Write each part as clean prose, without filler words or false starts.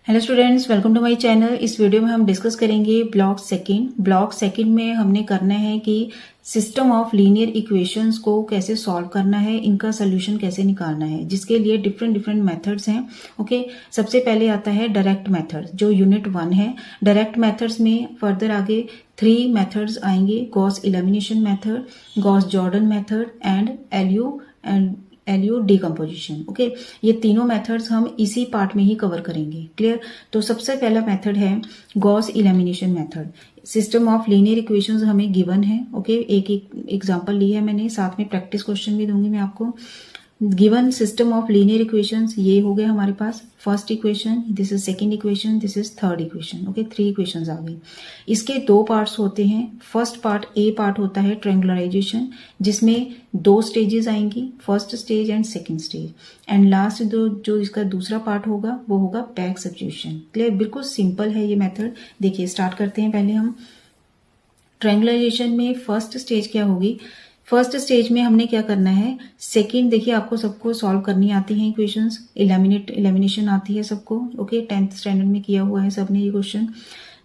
Hello students, welcome to my channel. इस video में हम डिस्कस करेंगे ब्लॉक सेकंड में हमने करना है कि सिस्टम ऑफ लीनियर इक्वेशंस को कैसे सॉल्व करना है, इनका सोल्यूशन कैसे निकालना है, जिसके लिए डिफरेंट मेथड्स हैं। ओके, सबसे पहले आता है डायरेक्ट मेथड जो यूनिट 1 है। डायरेक्ट मेथड्स में फर्दर आगे 3 मेथड्स आएंगे: Gauss elimination method, Gauss Jordan method and LU decomposition. Okay, ये तीनों मेथड्स हम इसी पार्ट में ही कवर करेंगे। क्लियर? तो सबसे पहला मेथड है Gauss elimination method. System of linear equations हमें गिवन है। ओके, एक एग्जांपल ली है मैंने, साथ में प्रैक्टिस क्वेश्चन भी दूंगी मैं आपको। Given system of linear equations ये हो गए हमारे पास first equation, this is second equation, this is third equation. Okay, 3 equations आ गई। इसके 2 पार्ट्स होते हैं। फर्स्ट पार्ट ए पार्ट होता है ट्रायंगुलराइजेशन, जिसमें 2 स्टेजेस आएंगी, first stage and second stage, and last जो इसका दूसरा पार्ट होगा वो होगा बैक सब्स्टिट्यूशन। क्लियर? बिल्कुल सिंपल है ये मेथड। देखिए, स्टार्ट करते हैं। पहले हम ट्रायंगुलराइजेशन में फर्स्ट स्टेज क्या होगी। फर्स्ट स्टेज में हमने क्या करना है, सेकंड, देखिए आपको सबको सॉल्व करनी आती है इक्वेशंस, एलिमिनेशन आती है सबको। ओके, 10th स्टैंडर्ड में किया हुआ है सबने ये क्वेश्चन।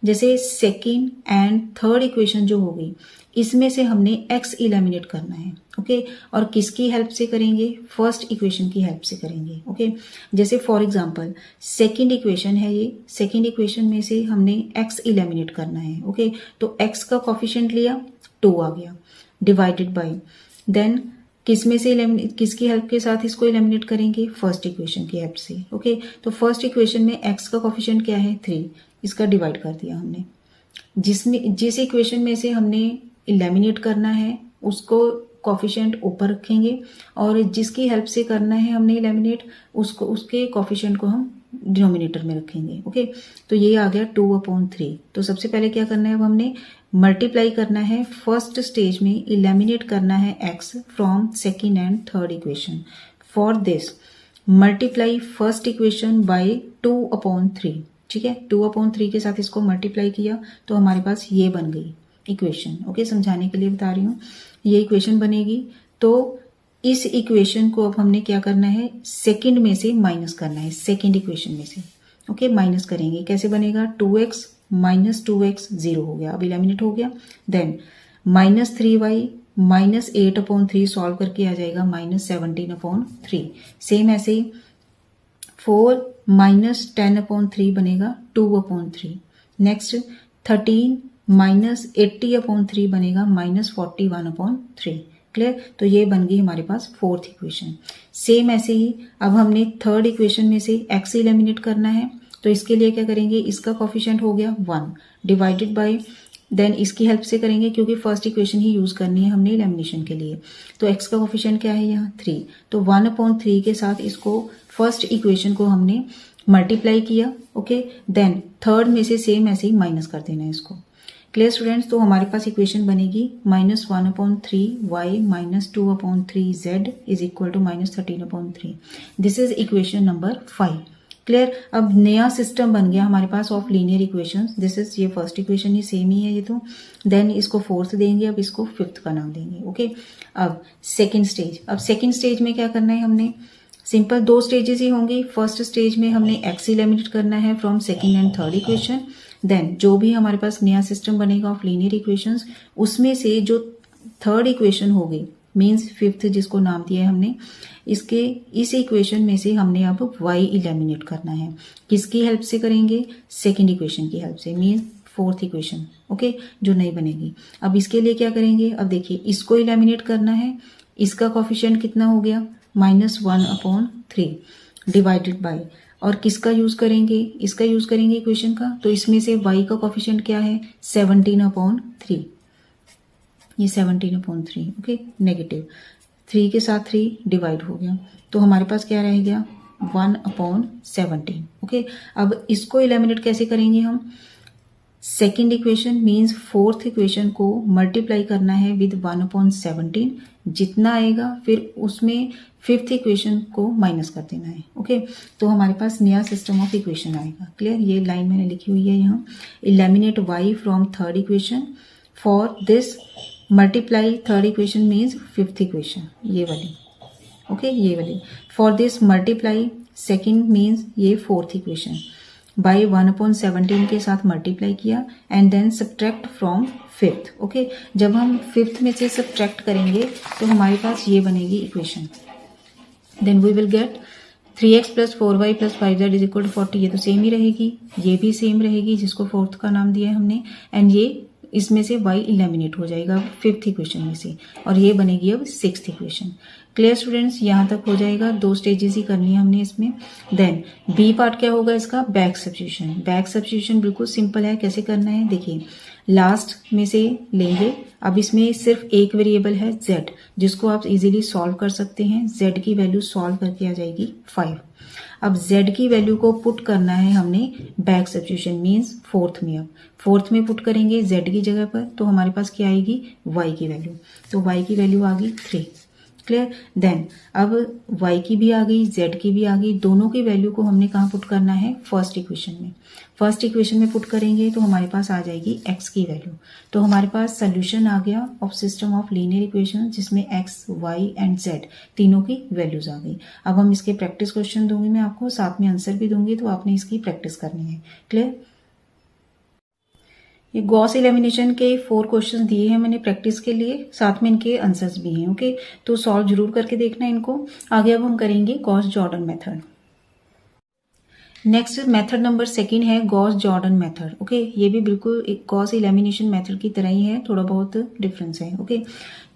जैसे सेकंड एंड थर्ड इक्वेशन जो होगी, इसमें से हमने x एलिमिनेट करना है। ओके, और किसकी हेल्प से करेंगे? फर्स्ट इक्वेशन की हेल्प से करेंगे। ओके, जैसे फॉर एग्जांपल सेकंड इक्वेशन है ये, सेकंड इक्वेशन में से हमने x एलिमिनेट करना है। ओके, तो x का कोफिशिएंट लिया, 2 आ गया, डिवाइडेड बाय, देन किसकी हेल्प के साथ इसको एलिमिनेट करेंगे? फर्स्ट इक्वेशन की हेल्प से। ओके, तो फर्स्ट इक्वेशन में x का कोफिशिएंट क्या है? 3, इसका डिवाइड कर दिया हमने। जिस इक्वेशन में से हमने एलिमिनेट करना है उसको कोफिशिएंट ऊपर रखेंगे, और जिसकी हेल्प से करना है हमने एलिमिनेट, उसके कोफिशिएंट को हम डिनोमिनेटर में रखेंगे। ओके, तो ये आ गया 2/3। तो सबसे पहले क्या करना है, अब हमने मल्टीप्लाई करना है फर्स्ट स्टेज में, एलिमिनेट करना है x from second and third equation. For this multiply first equation by 2/3। ठीक है, 2/3 के साथ इसको मल्टीप्लाई किया तो हमारे पास ये बन गई इक्वेशन। ओके, समझाने के लिए बता रही हूँ, ये इक्वेशन बनेगी। तो इस इक्वेशन को अब हमने क्या करना है, सेकंड में से माइनस करना है, सेकंड इक्वेशन में से। ओके, माइनस करेंगे, कैसे बनेगा? 2x माइनस 2x 0 हो गया, अब एलिमिनेट हो गया। देन -3y माइनस 8/3 सॉल्व करके आ जाएगा -17/3। सेम ऐसे ही 4 माइनस 10/3 बनेगा 2/3। नेक्स्ट 13 माइनस 80/3 बनेगा -41/3। क्लियर? तो ये बन गई हमारे पास फोर्थ इक्वेशन। सेम ऐसे ही अब हमने थर्ड इक्वेशन में से x एलिमिनेट करना है, तो इसके लिए क्या करेंगे, इसका कोफिशिएंट हो गया 1, डिवाइडेड बाय, देन इसकी हेल्प से करेंगे क्योंकि फर्स्ट इक्वेशन ही यूज करनी है हमने एलिमिनेशन के लिए। तो x का कोफिशिएंट क्या है यहाँ? 3। तो 1/3 के साथ इसको फर्स्ट इक्वेशन को हमने मल्टीप्लाई किया। ओके, देन थर्ड में से सेम ऐसे ही माइनस कर देना है इसको। Clear students? तो हमारे पास इक्वेशन बनेगी -1/3y minus 2/3z is equal to -13/3। This is equation number 5। Clear? अब नया सिस्टम बन गया हमारे पास of linear equations. This is, ये फर्स्ट इक्वेशन ही सेम ही है ये तो, देन इसको फोर्थ देंगे, अब इसको फिफ्थ का नाम देंगे। ओके, अब सेकंड स्टेज। अब सेकंड स्टेज में क्या करना है हमने, सिंपल 2 स्टेजेस ही होंगी। फर्स्ट स्टेज में हमने x एलिमिनेट करना है from second and third equation. Then जो भी हमारे पास नया सिस्टम बनेगा ऑफ लीनियर इक्वेशंस, उसमें से जो थर्ड इक्वेशन होगी, मींस फिफ्थ जिसको नाम दिया है हमने, इस इक्वेशन में से हमने अब y एलिमिनेट करना है। किसकी हेल्प से करेंगे? सेकंड इक्वेशन की हेल्प से, मींस फोर्थ इक्वेशन। ओके, जो नहीं बनेगी। अब इसके लिए क्या करेंगे, अब देखिए इसको एलिमिनेट करना है, इसका कोफिशिएंट कितना हो गया? -1/3 डिवाइडेड बाय, और किसका यूज करेंगे? इसका यूज करेंगे इक्वेशन का। तो इसमें से y का कोफिशिएंट क्या है? 17/3। ये 17/3। ओके, नेगेटिव 3 के साथ 3 डिवाइड हो गया, तो हमारे पास क्या रह गया? 1/17। ओके, अब इसको एलिमिनेट कैसे करेंगे हम? Second equation means fourth equation को मल्टीप्लाई करना है विद 1/17, जितना आएगा फिर उसमें फिफ्थ इक्वेशन को माइनस कर देना है। ओके, तो हमारे पास नया सिस्टम ऑफ इक्वेशन आएगा। क्लियर? ये लाइन मैंने लिखी हुई है यहाँ, eliminate y from third equation. For this multiply third equation means fifth equation, ये वाली। ओके, ये वाली। For this multiply second means ये फोर्थ इक्वेशन। बाई 1/17 के साथ मल्टीप्लाई किया and then subtract from fifth. Okay, जब हम फिफ्थ में से सब्ट्रैक्ट करेंगे तो हमारे पास ये बनेगी equation. Then we will get 3x + 4y + 5z = 40। ये तो सेम ही रहेगी, ये भी सेम रहेगी जिसको फोर्थ का नाम दिया है हमने, एंड ये इसमें से y इलिमिनेट हो जाएगा फिफ्थ इक्वेशन में से, और ये बनेगी अब सिक्स्थ इक्वेशन। क्लियर स्टूडेंट्स, यहाँ तक हो जाएगा, 2 स्टेजेस ही करनी है हमने इसमें। देन बी पार्ट क्या होगा इसका, बैक सब्स्टिट्यूशन। बैक सब्स्टिट्यूशन बिल्कुल सिंपल है, कैसे करना है देखिए, लास्ट में से लेंगे। अब इसमें सिर्फ एक वेरिएबल है z, जिसको आप इजीली सॉल्व कर सकते हैं। z की वैल्यू सॉल्व करके आ जाएगी 5। अब z की वैल्यू को पुट करना है हमने बैक सब्स्टिट्यूशन मीन्स फोर्थ में। अब फोर्थ में पुट करेंगे z की जगह पर, तो हमारे पास क्या आएगी, y की वैल्यू। तो y की वैल्यू आ गई 3। क्लियर। देन अब y की भी आ गई, z की भी आ गई, दोनों की वैल्यू को हमने कहाँ पुट करना है, फर्स्ट इक्वेशन में। फर्स्ट इक्वेशन में पुट करेंगे तो हमारे पास आ जाएगी x की वैल्यू। तो हमारे पास सोल्यूशन आ गया of system of linear equation, जिसमें x, y एंड z तीनों की वैल्यूज आ गई। अब हम इसके प्रैक्टिस क्वेश्चन दूंगी मैं आपको, साथ में आंसर भी दूंगी, तो आपने इसकी प्रैक्टिस करनी है। क्लियर। ये गॉस एलिमिनेशन के 4 क्वेश्चंस दिए हैं मैंने प्रैक्टिस के लिए, साथ में इनके आंसर्स भी हैं। ओके, तो सॉल्व जरूर करके देखना इनको। आगे अब हम करेंगे Gauss Jordan method. Next method number 2 है गॉस जॉर्डन मेथड। ओके, ये भी बिल्कुल एक गॉस एलिमिनेशन मेथड की तरह ही है, थोड़ा बहुत डिफरेंस है। ओके,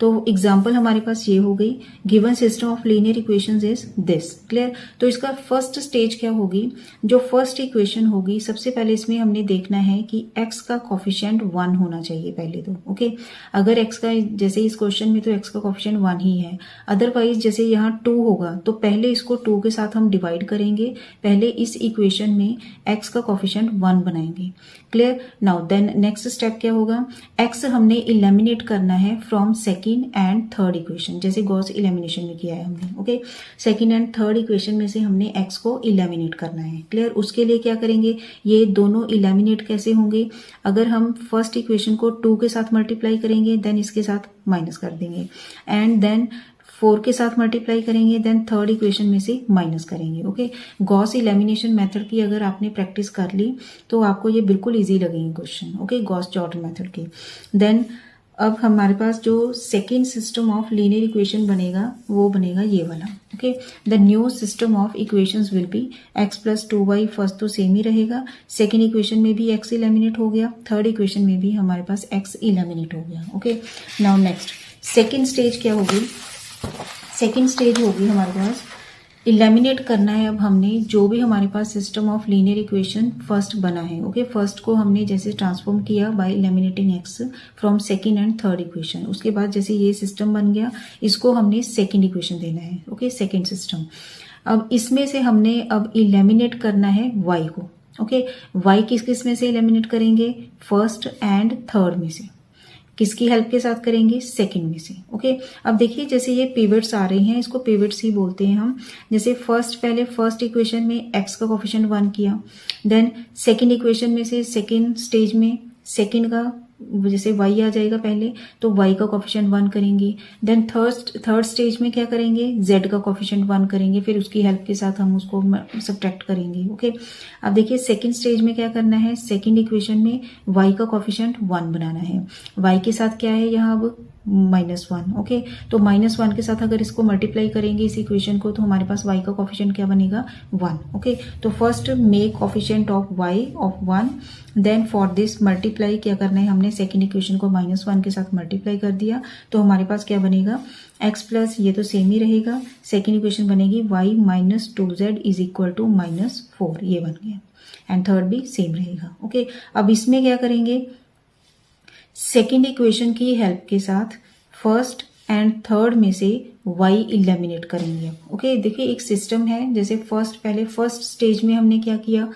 तो एग्जाम्पल हमारे पास ये हो गई, given system of linear equations is this. Clear. तो इसका फर्स्ट स्टेज क्या होगी, जो फर्स्ट इक्वेशन होगी, सबसे पहले इसमें हमने देखना है कि x का कोफिशिएंट 1 होना चाहिए पहले तो। ओके, अगर x का, जैसे इस क्वेश्चन में तो x का कोफिशिएंट 1 ही है, अदरवाइज जैसे यहाँ 2 होगा तो पहले इसको 2 के साथ हम डिवाइड करेंगे, पहले इस इक्वेशन में x का कोफिशिएंट 1 बनाएंगे। Clear. Now then next step क्या होगा, x हमने इलिमिनेट करना है from second and third equation, जैसे गॉस इलिमिनेशन में किया है हमने। Okay, second and third equation में से हमने x को इलिमिनेट करना है। क्लियर। उसके लिए क्या करेंगे, ये दोनों इलिमिनेट कैसे होंगे, अगर हम फर्स्ट इक्वेशन को 2 के साथ मल्टीप्लाई करेंगे, देन इसके साथ माइनस कर देंगे, एंड देन 4 के साथ मल्टीप्लाई करेंगे, देन थर्ड इक्वेशन में से माइनस करेंगे। ओके, गॉस इलिमिनेशन मेथड की अगर आपने प्रैक्टिस कर ली तो आपको ये बिल्कुल इजी लगेंगे question. Okay, Gauss Jordan method के। देन अब हमारे पास जो second system of linear equation बनेगा वो बनेगा ये वाला। Okay, the new system of equations will be x + 2y। First तो सेम ही रहेगा, सेकेंड इक्वेशन में भी x इलिमिनेट हो गया, थर्ड इक्वेशन में भी हमारे पास x इलिमिनेट हो गया। Okay, now next second stage क्या होगी, सेकेंड स्टेज होगी हमारे पास इलिमिनेट करना है। अब हमने जो भी हमारे पास system of linear equation first बना है, ओके, फर्स्ट को हमने जैसे ट्रांसफॉर्म किया by eliminating x from second and third equation, उसके बाद जैसे ये सिस्टम बन गया, इसको हमने सेकंड इक्वेशन देना है। Okay, second system. अब इसमें से हमने अब इलिमिनेट करना है y को। ओके, y किस किस में से इलिमिनेट करेंगे, फर्स्ट एंड थर्ड में से। किसकी हेल्प के साथ करेंगे, सेकंड में से। ओके, अब देखिए जैसे ये पिवट्स आ रहे हैं, इसको पिवट्स ही बोलते हैं हम। जैसे पहले फर्स्ट इक्वेशन में x का कोफिशिएंट 1 किया, देन सेकंड इक्वेशन में से सेकंड स्टेज में सेकंड का जैसे y आ जाएगा पहले, तो y का कोफिशिएंट 1 करेंगे, देन थर्ड स्टेज में क्या करेंगे, z का कोफिशिएंट 1 करेंगे, फिर उसकी हेल्प के साथ हम उसको सब्ट्रैक्ट करेंगे। ओके, अब देखिए सेकंड स्टेज में क्या करना है, सेकंड इक्वेशन में y का कोफिशिएंट 1 बनाना है, y के साथ क्या है यहाँ अब -1। ओके, तो -1 के साथ अगर इसको मल्टीप्लाई करेंगे इस इक्वेशन को, तो हमारे पास y का कोफिशिएंट क्या बनेगा, 1। ओके, तो first make coefficient of y of 1, then for this multiply क्या करना है, हमने सेकंड इक्वेशन को -1 के साथ मल्टीप्लाई कर दिया, तो हमारे पास क्या बनेगा, x प्लस ये तो सेम ही रहेगा, सेकंड इक्वेशन बनेगी y - 2z = -4, ये बन गया, एंड थर्ड भी सेम रहेगा। ओके, अब इसमें क्या करेंगे, सेकेंड इक्वेशन की हेल्प के साथ फर्स्ट एंड थर्ड में से y इलिमिनेट करेंगे। ओके, देखिए एक सिस्टम है, जैसे पहले फर्स्ट स्टेज में हमने क्या किया,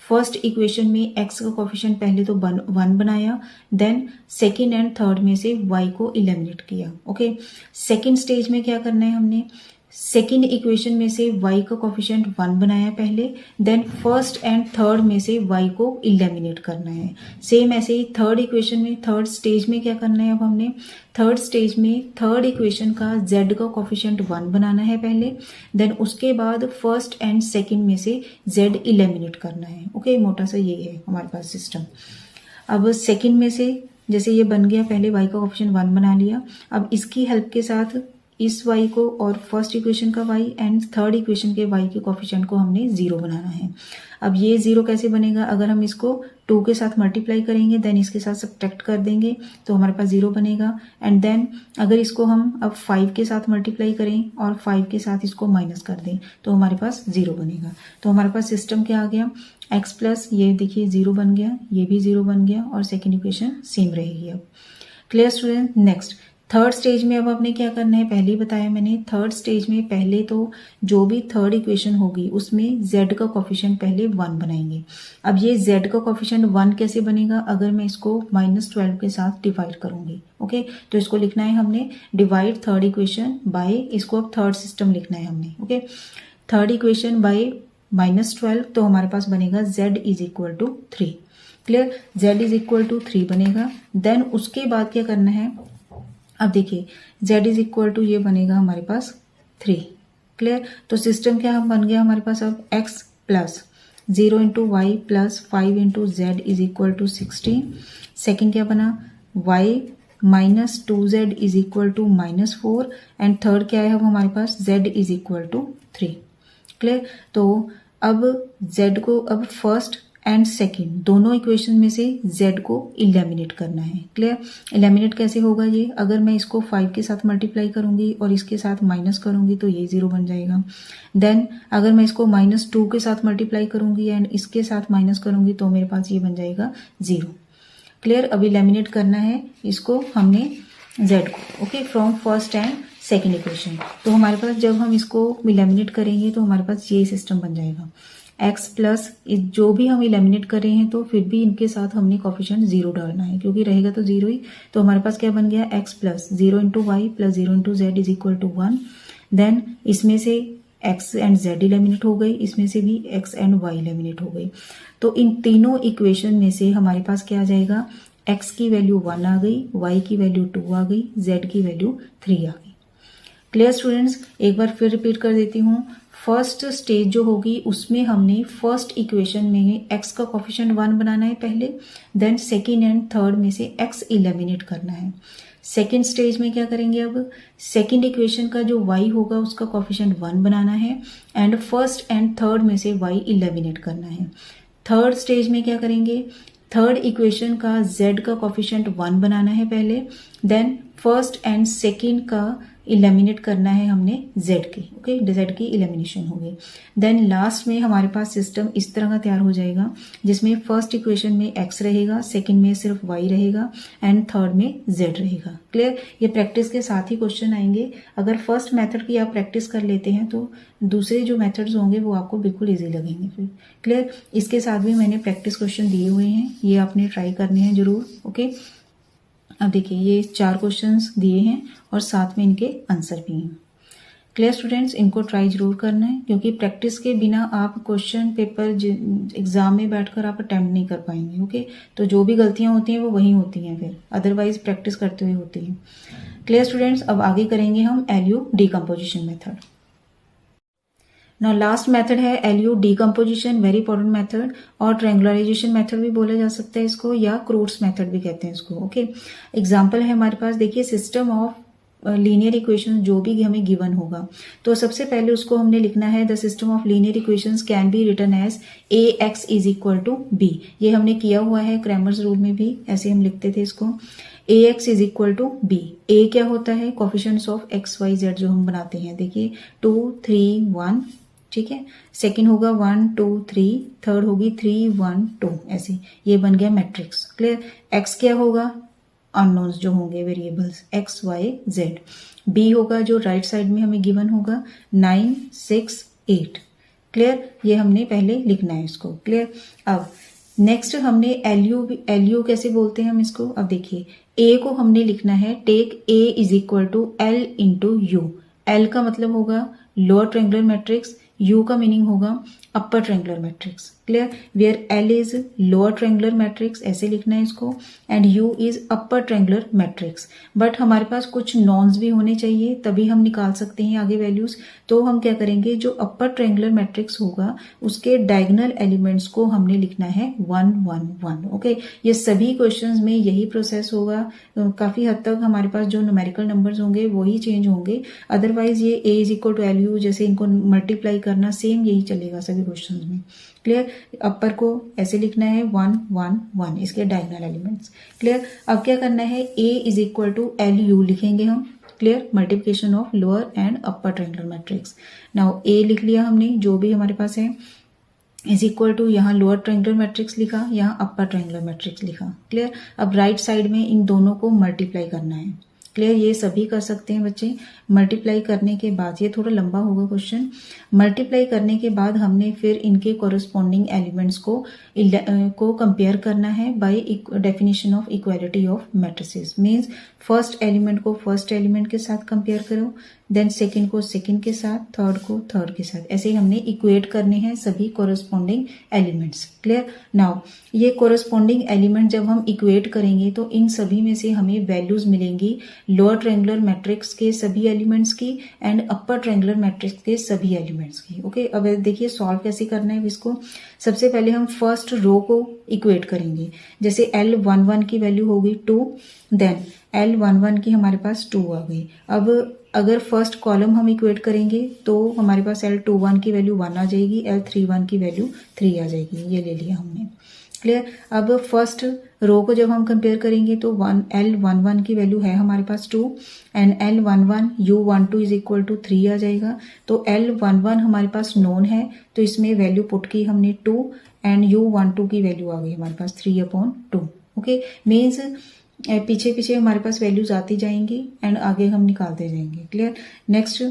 फर्स्ट इक्वेशन में x का कोफिशिएंट पहले तो 1 बनाया, देन सेकेंड एंड थर्ड में से y को इलिमिनेट किया। ओके, सेकेंड स्टेज में क्या करना है हमने, सेकेंड इक्वेशन में से y का कोफिशिएंट 1 बनाया पहले, देन फर्स्ट एंड थर्ड में से y को इलिमिनेट करना है। सेम ऐसे ही थर्ड इक्वेशन में, थर्ड स्टेज में क्या करना है, अब हमने थर्ड स्टेज में थर्ड इक्वेशन का z का कोफिशिएंट 1 बनाना है पहले, देन उसके बाद फर्स्ट एंड सेकेंड में से z इलिमिनेट करना है। ओके, मोटा सा ये है हमारे पास सिस्टम। अब सेकेंड में से जैसे ये बन गया, पहले y का कोफिशिएंट 1 बना लिया, अब इसकी हेल्प के साथ इस y को और फर्स्ट इक्वेशन का y एंड थर्ड इक्वेशन के y के कोफिशिएंट को हमने 0 बनाना है। अब ये 0 कैसे बनेगा, अगर हम इसको 2 के साथ मल्टीप्लाई करेंगे देन इसके साथ सब्ट्रैक्ट कर देंगे तो हमारे पास 0 बनेगा। एंड देन अगर इसको हम अब 5 के साथ मल्टीप्लाई करें और 5 के साथ इसको माइनस कर दें तो हमारे पास 0 बनेगा। तो हमारे पास सिस्टम क्या आ गया, x प्लस ये देखिए 0 बन गया, ये भी 0 बन गया और सेकेंड इक्वेशन सेम रहेगी। अब clear student. Next third stage में अब आपने क्या करना है, पहले ही बताया मैंने, थर्ड स्टेज में पहले तो जो भी थर्ड इक्वेशन होगी उसमें z का कोफिशिएंट पहले 1 बनाएंगे। अब ये z का कोफिशिएंट 1 कैसे बनेगा, अगर मैं इसको -12 के साथ डिवाइड करूंगी। ओके, तो इसको लिखना है हमने डिवाइड थर्ड इक्वेशन बाय, इसको अब थर्ड सिस्टम लिखना है हमने। ओके, थर्ड इक्वेशन बाय -12, तो हमारे पास बनेगा z is equal to 3। Clear, z is equal to 3 बनेगा। देन उसके बाद क्या करना है, अब देखिए z इज इक्वल टू ये बनेगा हमारे पास 3। क्लियर, तो सिस्टम क्या बन गया हमारे पास, अब x plus 0 into Y plus 5 into Z is equal to 16। Second क्या बना, y minus 2z is equal to -4 and third क्या है अब हमारे पास z is equal to 3। Clear, तो अब z को अब फर्स्ट एंड सेकेंड दोनों इक्वेशन में से z को इलिमिनेट करना है। क्लियर, इलिमिनेट कैसे होगा ये, अगर मैं इसको 5 के साथ मल्टीप्लाई करूंगी और इसके साथ माइनस करूंगी तो ये 0 बन जाएगा। देन अगर मैं इसको -2 के साथ मल्टीप्लाई करूंगी एंड इसके साथ माइनस करूंगी तो मेरे पास ये बन जाएगा 0। क्लियर, अब इलिमिनेट करना है इसको हमने z को। Okay, from first and second equation. तो हमारे पास जब हम इसको इलिमिनेट करेंगे तो हमारे पास ये सिस्टम बन जाएगा, x प्लस जो भी हम इलिमिनेट कर रहे हैं तो फिर भी इनके साथ हमने कोफिशिएंट 0 डालना है क्योंकि रहेगा तो 0 ही। तो हमारे पास क्या बन गया, x plus 0 into Y plus 0 into Z is equal to 1। Then इसमें से x एंड z इलिमिनेट हो गई, इसमें से भी x एंड y इलिमिनेट हो गई। तो इन तीनों इक्वेशन में से हमारे पास क्या आ जाएगा, x की वैल्यू 1 आ गई, y की वैल्यू 2 आ गई, z की वैल्यू 3 आ गई। क्लियर स्टूडेंट्स, एक बार फिर रिपीट कर देती हूँ। फर्स्ट स्टेज जो होगी उसमें हमने फर्स्ट इक्वेशन में x का कोफिशिएंट 1 बनाना है पहले, देन सेकेंड एंड थर्ड में से x इलिमिनेट करना है। सेकेंड स्टेज में क्या करेंगे, अब सेकेंड इक्वेशन का जो y होगा उसका कोफिशिएंट 1 बनाना है एंड फर्स्ट एंड थर्ड में से y इलिमिनेट करना है। थर्ड स्टेज में क्या करेंगे, थर्ड इक्वेशन का z का कोफिशिएंट 1 बनाना है पहले, देन फर्स्ट एंड सेकेंड का इलिमिनेट करना है हमने z की। ओके, z की इलिमिनेशन हो गई। देन लास्ट में हमारे पास सिस्टम इस तरह का तैयार हो जाएगा जिसमें फर्स्ट इक्वेशन में x रहेगा, सेकंड में सिर्फ y रहेगा एंड थर्ड में z रहेगा। क्लियर, ये प्रैक्टिस के साथ ही क्वेश्चन आएंगे। अगर फर्स्ट मेथड की आप प्रैक्टिस कर लेते हैं तो दूसरे जो मेथड्स होंगे वो आपको बिल्कुल ईजी लगेंगे फिर। क्लियर, इसके साथ भी मैंने प्रैक्टिस क्वेश्चन दिए हुए हैं, ये आपने ट्राई करने हैं जरूर। ओके, अब देखिए ये 4 क्वेश्चंस दिए हैं और साथ में इनके आंसर भी हैं। क्लियर स्टूडेंट्स, इनको ट्राई जरूर करना है क्योंकि प्रैक्टिस के बिना आप क्वेश्चन पेपर एग्जाम में बैठकर आप अटेम्प्ट नहीं कर पाएंगे। ओके, तो जो भी गलतियां होती हैं वो वही होती हैं फिर, अदरवाइज प्रैक्टिस करते हुए होती हैं। क्लियर स्टूडेंट्स, अब आगे करेंगे हम LU decomposition method. Now last method है LU decomposition, very important method, और ट्रायंगुलराइजेशन मेथड भी बोला जा सकता है इसको, या क्रूट्स मेथड भी कहते हैं इसको। ओके, एग्जांपल है हमारे पास, देखिए सिस्टम ऑफ लीनियर इक्वेशन जो भी हमें गिवन होगा तो सबसे पहले उसको हमने लिखना है, the system of linear equations can be written as ax is equal to b। ये हमने किया हुआ है क्रैमर्स रूल में भी, ऐसे हम लिखते थे इसको, ax is equal to b। a क्या होता है, coefficients of x y z जो हम बनाते हैं, देखिए 2 3 1, ठीक है, सेकेंड होगा 1 2 3, थर्ड होगी 3 1 2, ऐसे ये बन गया मैट्रिक्स। क्लियर, x क्या होगा, अननोन्स जो होंगे variables x y z। b होगा जो राइट साइड में हमें गिवन होगा 9 6 8। क्लियर, ये हमने पहले लिखना है इसको। क्लियर, अब नेक्स्ट हमने एलयू कैसे बोलते हैं हम इसको, अब देखिए a को हमने लिखना है take a is equal to l into U. l का मतलब होगा लोअर ट्रायंगुलर मैट्रिक्स, यू का मीनिंग होगा upper triangular matrix. Clear, where L is lower triangular matrix ऐसे लिखना है इसको, and U is upper triangular matrix. But हमारे पास कुछ नॉन्स भी होने चाहिए तभी हम निकाल सकते हैं आगे वैल्यूज। तो हम क्या करेंगे, जो अपर ट्रायंगुलर मैट्रिक्स होगा उसके डायगोनल एलिमेंट्स को हमने लिखना है 1 1 1। ओके, ये सभी क्वेश्चंस में यही प्रोसेस होगा। काफी हद तक हमारे पास जो न्यूमेरिकल नंबर्स होंगे वही चेंज होंगे, अदरवाइज ये A is equal to L U जैसे इनको मल्टीप्लाई करना सेम यही चलेगा सभी क्वेश्चंस में। क्लियर, अपर को ऐसे लिखना है 1 1 1 इसके डायगोनल एलिमेंट्स। क्लियर, अब क्या करना है, A is equal to L U लिखेंगे हम। Clear, multiplication of lower and upper triangular matrix. Now A लिख लिया हमने जो भी हमारे पास है, इज इक्वल टू यहाँ लोअर ट्रायंगुलर मैट्रिक्स लिखा, यहाँ अपर ट्रायंगुलर मैट्रिक्स लिखा। क्लियर, अब राइट साइड में इन दोनों को मल्टीप्लाई करना है। क्लियर, ये सभी कर सकते हैं बच्चे। मल्टीप्लाई करने के बाद, ये थोड़ा लंबा होगा क्वेश्चन, मल्टीप्लाई करने के बाद हमने फिर इनके कोरस्पॉन्डिंग एलिमेंट्स को कंपेयर करना है by definition of equality of matrices. Means first element को फर्स्ट एलिमेंट के साथ कंपेयर करो, देन सेकंड को सेकंड के साथ, थर्ड को थर्ड के साथ, ऐसे ही हमने इक्वेट करने हैं सभी कोरस्पॉन्डिंग एलिमेंट्स। क्लियर, नाउ ये कोरस्पॉन्डिंग एलिमेंट जब हम इक्वेट करेंगे तो इन सभी में से हमें वैल्यूज मिलेंगी लोअर ट्रायंगुलर मैट्रिक्स के सभी एलिमेंट्स की एंड अपर ट्रायंगुलर मैट्रिक्स के सभी एलिमेंट्स की। ओके, अब देखिए सॉल्व कैसे करना है इसको। सबसे पहले हम फर्स्ट रो को इक्वेट करेंगे। जैसे L11 की वैल्यू होगी 2, देन L11 की हमारे पास 2 आ गई। अब अगर फर्स्ट कॉलम हम इक्वेट करेंगे तो हमारे पास L21 की वैल्यू 1 आ जाएगी, L31 की वैल्यू 3 आ जाएगी। ये ले लिया हमने। क्लियर, अब फर्स्ट रो को जब हम कंपेयर करेंगे तो L11 की वैल्यू है हमारे पास 2 and L11 U12 is equal to 3 आ जाएगा। तो L11 हमारे पास नोन है तो इसमें वैल्यू पुट की हमने 2 एंड U12 की वैल्यू आ गई हमारे पास 3/2। ओके, मीन्स पीछे पीछे हमारे पास वैल्यूज आती जाएंगी एंड आगे हम निकालते जाएंगे। क्लियर, नेक्स्ट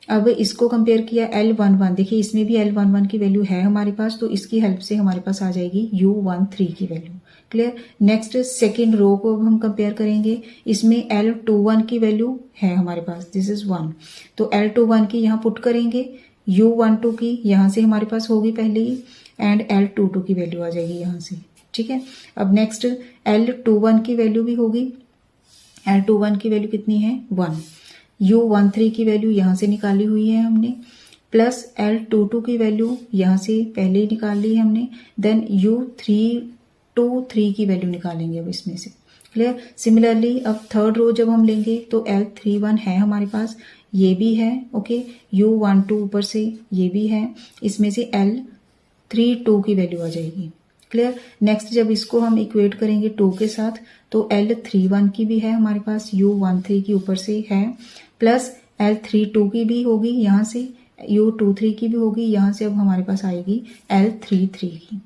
अब इसको कंपेयर किया L11, देखिए इसमें भी L11 की वैल्यू है हमारे पास, तो इसकी हेल्प से हमारे पास आ जाएगी U13 की value. Clear, next second row को अब हम कंपेयर करेंगे, इसमें L21 की वैल्यू है हमारे पास, दिस इज 1, तो L21 की यहाँ पुट करेंगे, U12 की यहाँ से हमारे पास होगी पहले ही एंड L22 की वैल्यू आ जाएगी यहाँ से। ठीक है, अब नेक्स्ट L21 की वैल्यू भी होगी, L21 की वैल्यू कितनी है 1, U13 की वैल्यू यहाँ से निकाली हुई है हमने, प्लस L22 की वैल्यू यहाँ से पहले ही निकाल ली है हमने, देन U323 की वैल्यू निकालेंगे अब इसमें से। क्लियर, सिमिलरली अब थर्ड रो जब हम लेंगे तो L31 है हमारे पास, ये भी है। ओके, U12 ऊपर से ये भी है, इसमें से L32 की वैल्यू आ जाएगी। क्लियर, नेक्स्ट जब इसको हम इक्वेट करेंगे 2 के साथ तो L31 की भी है हमारे पास, U13 की ऊपर से है, प्लस L32 की भी होगी यहाँ से, U23 की भी होगी यहाँ से, अब हमारे पास आएगी L33 की।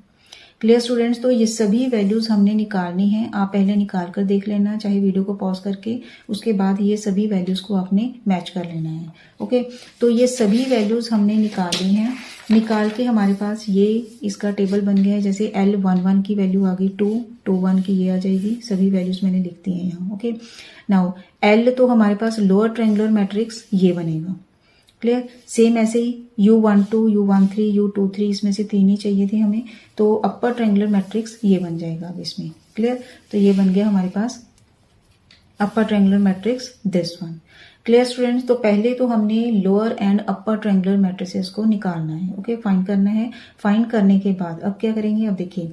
क्लियर स्टूडेंट्स, तो ये सभी वैल्यूज हमने निकालनी है। आप पहले निकाल कर देख लेना, चाहे वीडियो को पॉज करके, उसके बाद ये सभी वैल्यूज को आपने मैच कर लेना है। ओके, तो ये सभी वैल्यूज हमने निकाली हैं। निकाल के हमारे पास ये इसका टेबल बन गया है। जैसे L11 की वैल्यू आ गई 2, 21 की ये आ जाएगी, सभी वैल्यूज मैंने लिख दी हैं यहाँ। ओके, नाउ L तो हमारे पास लोअर ट्रायंगुलर मैट्रिक्स ये बनेगा। क्लियर, सेम ऐसे ही U12, U13, U23 इसमें से 3 ही चाहिए थे हमें, तो अपर ट्रायंगुलर मैट्रिक्स ये बन जाएगा अब इसमें। क्लियर, तो ये बन गया हमारे पास upper triangular matrix this one. Clear students, तो पहले तो हमने lower and upper triangular matrices को निकालना है। ओके, फाइंड करना है। फाइंड करने के बाद अब क्या करेंगे, अब देखिए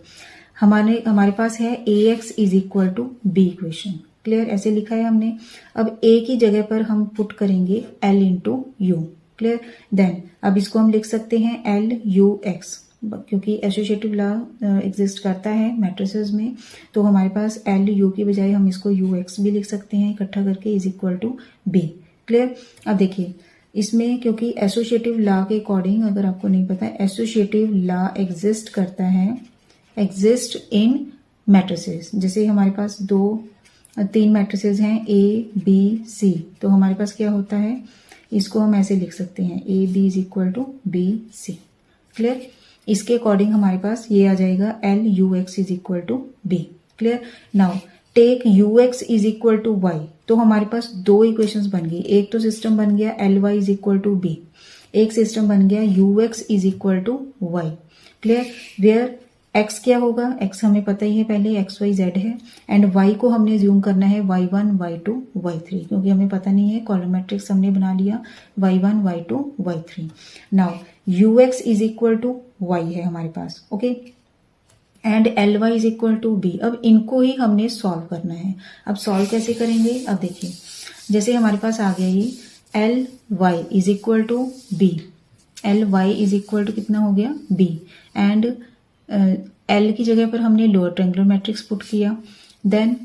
हमारे पास है AX is equal to B equation. Clear, ऐसे लिखा है हमने। अब A की जगह पर हम पुट करेंगे L into U। Clear, then अब इसको हम लिख सकते हैं LUX, क्योंकि एसोसिएटिव लॉ एग्जिस्ट करता है मैट्रिसेस में, तो हमारे पास LU की बजाय हम इसको UX भी लिख सकते हैं इकट्ठा करके, is equal to B। Clear, अब देखिए इसमें क्योंकि एसोसिएटिव लॉ के अकॉर्डिंग, अगर आपको नहीं पता, एसोसिएटिव लॉ एग्जिस्ट करता है, एग्जिस्ट इन मैट्रिसेस। जैसे हमारे पास 3 मैट्रिसेस हैं A B C, तो हमारे पास क्या होता है, इसको हम ऐसे लिख सकते हैं AB is equal to BC। Clear, इसके अकॉर्डिंग हमारे पास ये आ जाएगा LUX is equal to B। Clear, now take UX is equal to Y, तो हमारे पास 2 इक्वेशंस बन गई। एक तो सिस्टम बन गया LY is equal to B, एक सिस्टम बन गया ux is equal to Y. Clear, where x क्या होगा, x हमें पता ही है पहले x y z है, एंड y को हमने ज्यूम करना है y1 y2 y3, क्योंकि हमें पता नहीं है, कॉलम मैट्रिक्स हमने बना लिया y1 y2 y3। Now ux is equal to y है हमारे पास, okay, and ly is equal to b। अब इनको ही हमने सॉल्व करना है। अब सॉल्व कैसे करेंगे, अब देखिए, जैसे हमारे पास आ गया ये ly is equal to b, ly is equal to कितना हो गया b, एंड L की जगह पर हमने लोअर ट्रायंगुलर मैट्रिक्स पुट किया, देन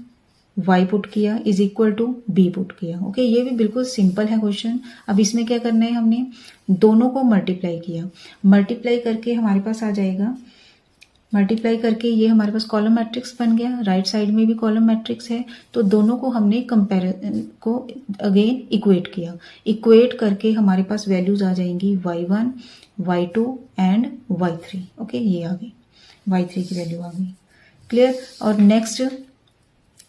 y पुट किया is equal to b put किया, ओके। ये भी बिल्कुल सिंपल है क्वेश्चन। अब इसमें क्या करना है, हमने दोनों को मल्टीप्लाई किया, मल्टीप्लाई करके हमारे पास आ जाएगा, मल्टीप्लाई करके ये हमारे पास कॉलम मैट्रिक्स बन गया, राइट साइड में भी कॉलम मैट्रिक्स है, तो दोनों को हमने कंपेयर को अगेन इक्वेट किया, इक्वेट करके हमारे पास वैल्यूज आ जाएंगी y1 y2 and y3, okay, ये आ गई y3 की वैल्यू आ गई। क्लियर, और नेक्स्ट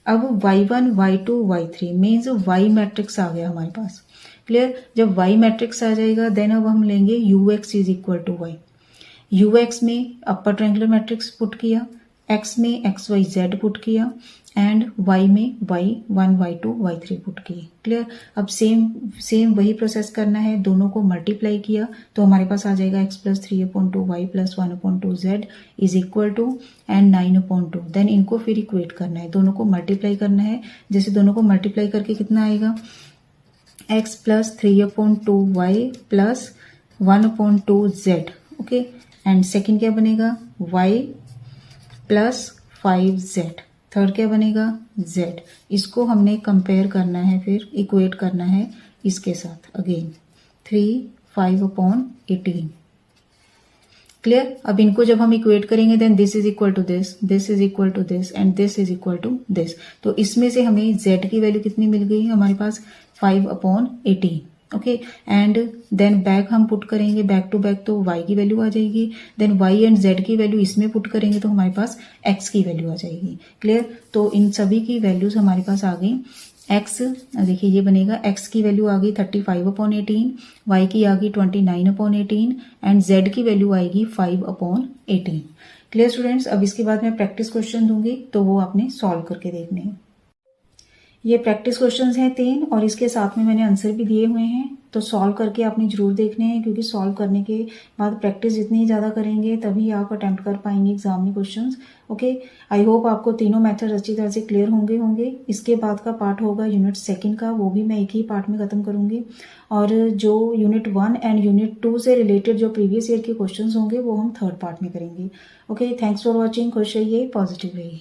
अब y1 y2 y3 means y matrix आ गया हमारे पास। क्लियर, जब y मैट्रिक्स आ जाएगा देन अब हम लेंगे ux is equal to y। ux में अपर ट्रायंगुलर मैट्रिक्स पुट किया, x में x y z पुट किया, एंड y में y1 y2 y3 पुट किए। क्लियर, अब सेम वही प्रोसेस करना है, दोनों को मल्टीप्लाई किया तो हमारे पास आ जाएगा x plus 3/2 y plus 1/2 z is equal to and 9/2। Then इनको फिर इक्वेट करना है, दोनों को मल्टीप्लाई करना है, जैसे दोनों को मल्टीप्लाई करके कितना आएगा, x plus 3/2 y plus 1/2 z, okay, and second क्या बनेगा y प्लस 5z, थर्ड क्या बनेगा z। इसको हमने कंपेयर करना है, फिर इक्वेट करना है इसके साथ, अगेन 3 5/18। क्लियर, अब इनको जब हम इक्वेट करेंगे then this is equal to this, this is equal to this, and this is equal to this, तो इसमें से हमें z की वैल्यू कितनी मिल गई हमारे पास 5/18, ओके, एंड देन बैक हम पुट करेंगे, बैक टू बैक, तो y की वैल्यू आ जाएगी, देन y एंड z की वैल्यू इसमें पुट करेंगे तो हमारे पास x की वैल्यू आ जाएगी। क्लियर, तो इन सभी की वैल्यूज हमारे पास आ गई। x देखिए ये बनेगा, x की वैल्यू आ गई 35/18, y की आ गई 29/18, एंड z की वैल्यू आएगी 5/18। क्लियर स्टूडेंट्स, अब इसके बाद मैं प्रैक्टिस क्वेश्चन दूंगी तो वो आपने सॉल्व करके देखने हैं। ये प्रैक्टिस क्वेश्चंस हैं 3 और इसके साथ में मैंने आंसर भी दिए हुए हैं, तो सॉल्व करके आपने जरूर देखने हैं, क्योंकि सॉल्व करने के बाद प्रैक्टिस जितनी ज़्यादा करेंगे तभी आप अटेम्प्ट कर पाएंगे एग्जाम में क्वेश्चंस, ओके। आई होप आपको तीनों मेथड अच्छी तरह से क्लियर होंगे। इसके बाद का पार्ट होगा यूनिट 2 का, वो भी मैं एक ही पार्ट में खत्म करूंगी, और जो यूनिट 1 एंड यूनिट 2 से रिलेटेड जो प्रीवियस ईयर के क्वेश्चन होंगे वो हम 3rd पार्ट में करेंगे, ओके। थैंक्स फॉर वॉचिंग, खुश रहिए, पॉजिटिव रहिए।